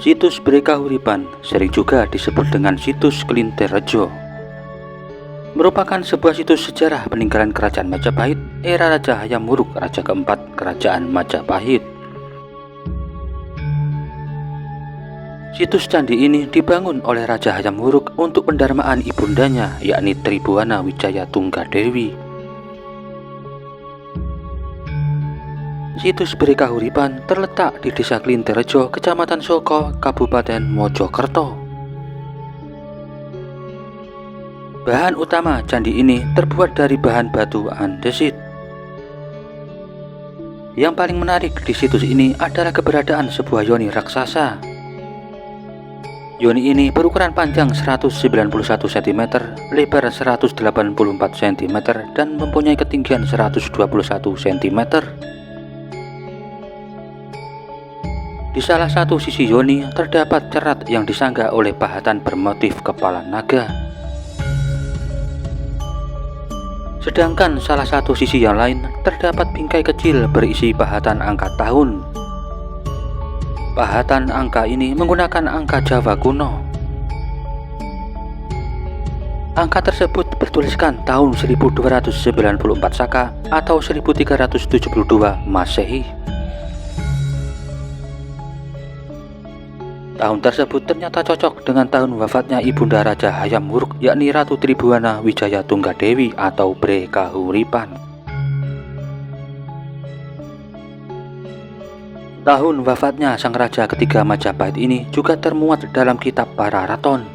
Situs Bere Kahuripan, sering juga disebut dengan situs Klinterejo, merupakan sebuah situs sejarah peninggalan kerajaan Majapahit era Raja Hayam Wuruk, Raja keempat Kerajaan Majapahit. Situs candi ini dibangun oleh Raja Hayam Wuruk untuk pendarmaan ibundanya, yakni Tribuana Wijaya Tunggadewi. Situs Bere Kahuripan terletak di Desa Klinterejo, Kecamatan Soko, Kabupaten Mojokerto. Bahan utama candi ini terbuat dari bahan batu andesit. Yang paling menarik di situs ini adalah keberadaan sebuah yoni raksasa. Yoni ini berukuran panjang 191 cm, lebar 184 cm, dan mempunyai ketinggian 121 cm. Di salah satu sisi yoni terdapat cerat yang disanggah oleh pahatan bermotif kepala naga. Sedangkan salah satu sisi yang lain terdapat bingkai kecil berisi pahatan angka tahun. Pahatan angka ini menggunakan angka Jawa kuno. Angka tersebut bertuliskan tahun 1294 Saka atau 1372 Masehi. Tahun tersebut ternyata cocok dengan tahun wafatnya ibunda Raja Hayam Wuruk, yakni Ratu Tribuana Wijaya Tunggadewi atau Bere Kahuripan. Tahun wafatnya sang raja ketiga Majapahit ini juga termuat dalam kitab para raton,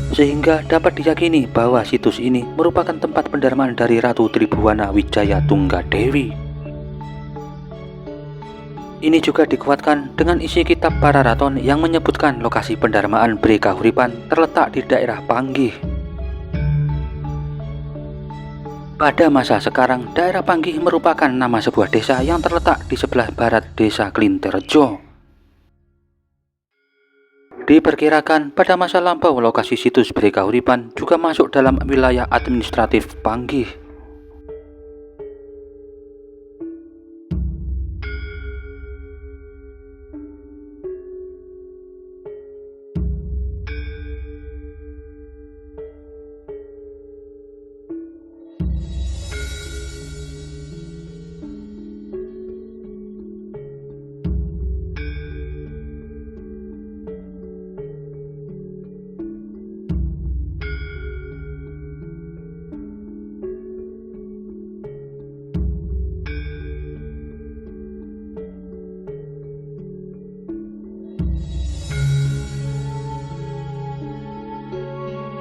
sehingga dapat diyakini bahwa situs ini merupakan tempat pendarmaan dari Ratu Tribuana Wijaya Tunggadewi. Ini juga dikuatkan dengan isi kitab para raton yang menyebutkan lokasi pendarmaan Bere Kahuripan terletak di daerah Panggih. Pada masa sekarang, daerah Panggih merupakan nama sebuah desa yang terletak di sebelah barat Desa Klinterejo. Diperkirakan pada masa lampau lokasi situs Bere Kahuripan juga masuk dalam wilayah administratif Panggih.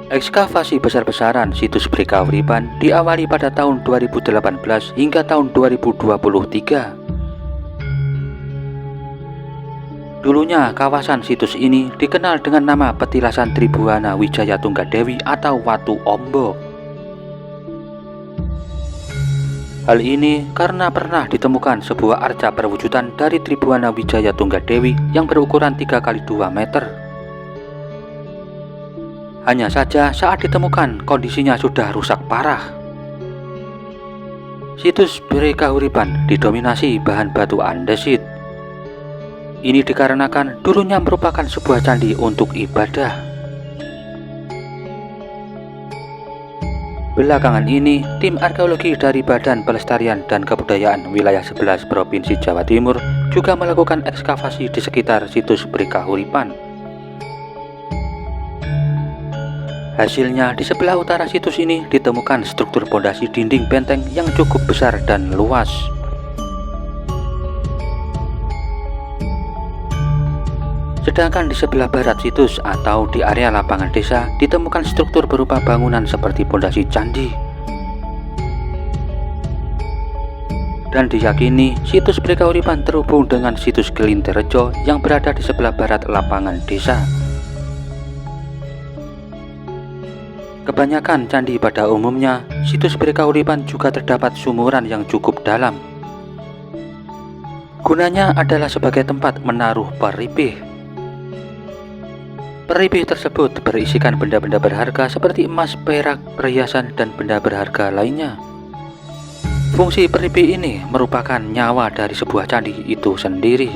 Ekskavasi besar-besaran situs Bere Kahuripan diawali pada tahun 2018 hingga tahun 2023. Dulunya kawasan situs ini dikenal dengan nama Petilasan Tribuana Wijaya Tunggadewi atau Watu Ombo. Hal ini karena pernah ditemukan sebuah arca perwujudan dari Tribuana Wijaya Tunggadewi yang berukuran 3x2 meter. Hanya saja saat ditemukan kondisinya sudah rusak parah. Situs Bere Kahuripan didominasi bahan batu andesit. Ini dikarenakan dulunya merupakan sebuah candi untuk ibadah. Belakangan ini, tim arkeologi dari Badan Pelestarian dan Kebudayaan Wilayah 11 Provinsi Jawa Timur juga melakukan ekskavasi di sekitar situs Bere Kahuripan. Hasilnya, di sebelah utara situs ini ditemukan struktur pondasi dinding benteng yang cukup besar dan luas. Sedangkan di sebelah barat situs atau di area lapangan desa ditemukan struktur berupa bangunan seperti pondasi candi. Dan diyakini situs Bere Kahuripan terhubung dengan situs Klinterejo yang berada di sebelah barat lapangan desa. Kebanyakan candi pada umumnya, situs Bere Kahuripan juga terdapat sumuran yang cukup dalam. Gunanya adalah sebagai tempat menaruh peripih. Peripih tersebut berisikan benda-benda berharga seperti emas, perak, perhiasan, dan benda berharga lainnya. Fungsi peripih ini merupakan nyawa dari sebuah candi itu sendiri.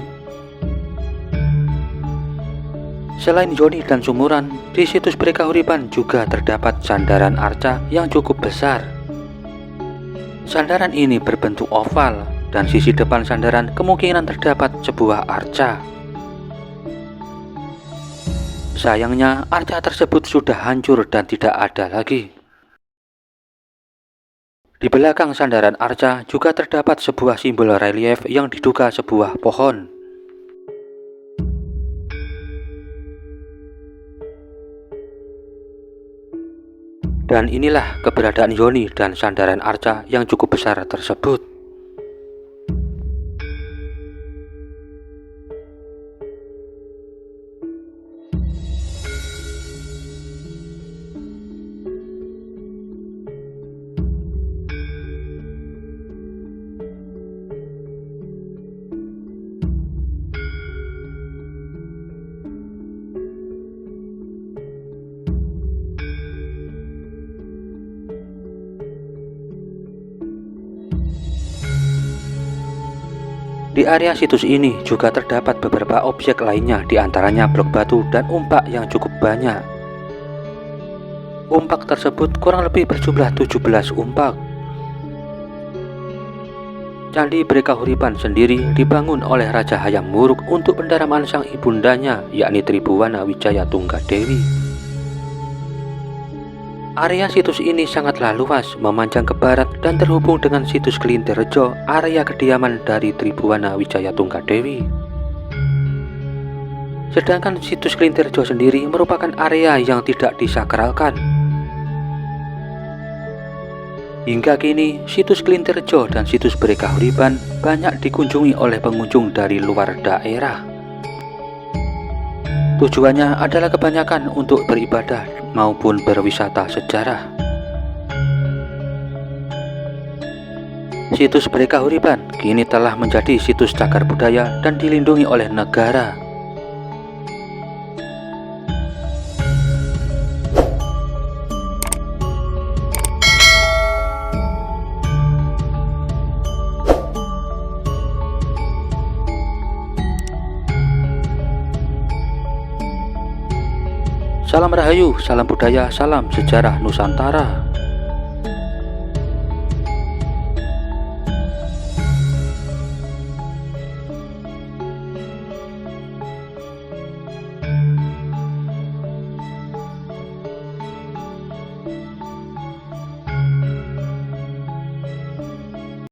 Selain Yoni dan Sumuran, di situs Prekahuripan juga terdapat sandaran arca yang cukup besar. Sandaran ini berbentuk oval, dan sisi depan sandaran kemungkinan terdapat sebuah arca. Sayangnya, arca tersebut sudah hancur dan tidak ada lagi. Di belakang sandaran arca juga terdapat sebuah simbol relief yang diduga sebuah pohon. Dan inilah keberadaan Yoni dan sandaran arca yang cukup besar tersebut. Di area situs ini juga terdapat beberapa objek lainnya, diantaranya blok batu dan umpak yang cukup banyak. Umpak tersebut kurang lebih berjumlah 17 umpak. Candi Prekahuripan sendiri dibangun oleh Raja Hayam Wuruk untuk pendaraman sang ibundanya, yakni Tribhuwana Wijaya Tunggadewi. Area situs ini sangatlah luas, memanjang ke barat dan terhubung dengan situs Kelintirrejo, area kediaman dari Tribhuwana Wijaya Tunggadewi. Sedangkan situs Kelintirrejo sendiri merupakan area yang tidak disakralkan. Hingga kini, situs Kelintirrejo dan situs Prekahuripan banyak dikunjungi oleh pengunjung dari luar daerah. Tujuannya adalah kebanyakan untuk beribadah maupun berwisata sejarah. Situs Prekahuripan kini telah menjadi situs cagar budaya dan dilindungi oleh negara. Salam Rahayu, salam budaya, salam sejarah Nusantara.